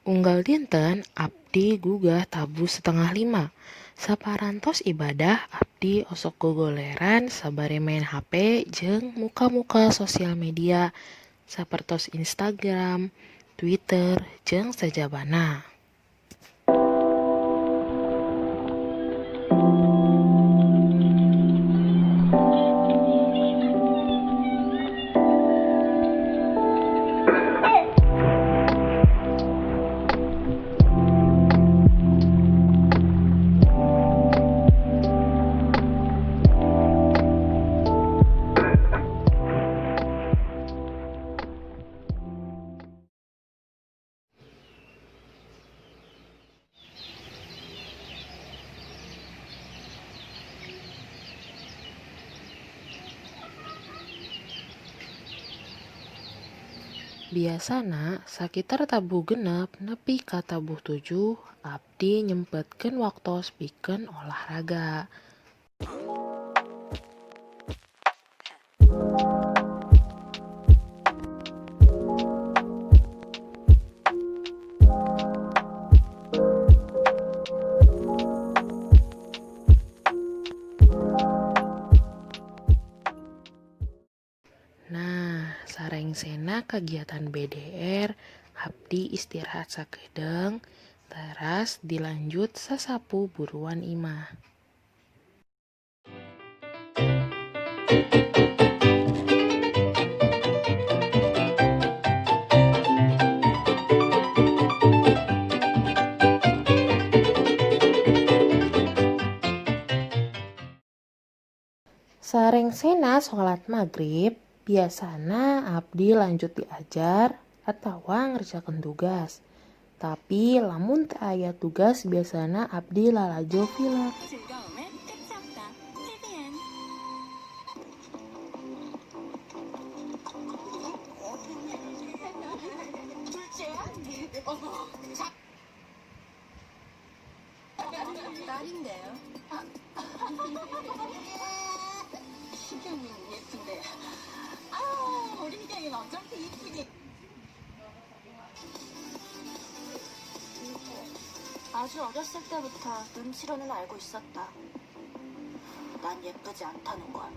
Unggal dinten abdi gugah tabu 4:30. Saparantos ibadah abdi osok gogoleran sabari maen HP jeung muka-muka sosial media sapertos Instagram, Twitter, jeung sajabana. Biasana sakitar tabuh genep nepi ka tabuh 7 abdi nyempetkeun waktos pikeun olahraga. Nah, sarengsena kagiatan BDR, abdi istirahat sakedeung, teras dilanjut sasapu buruan imah. Sarengsena sholat maghrib, biasana abdi lanjut diajar atawa ngerjakeun tugas. Tapi lamun teu aya tugas biasana abdi lalajo film. 즐거움은 끝이 없다. TVN. 둘째야? 딸인데요. 희경이는 예쁜데. 우리 희경이 완전 이쁘니. 아주 어렸을 때부터 눈치로는 알고 있었다. 난 예쁘지 않다는 걸.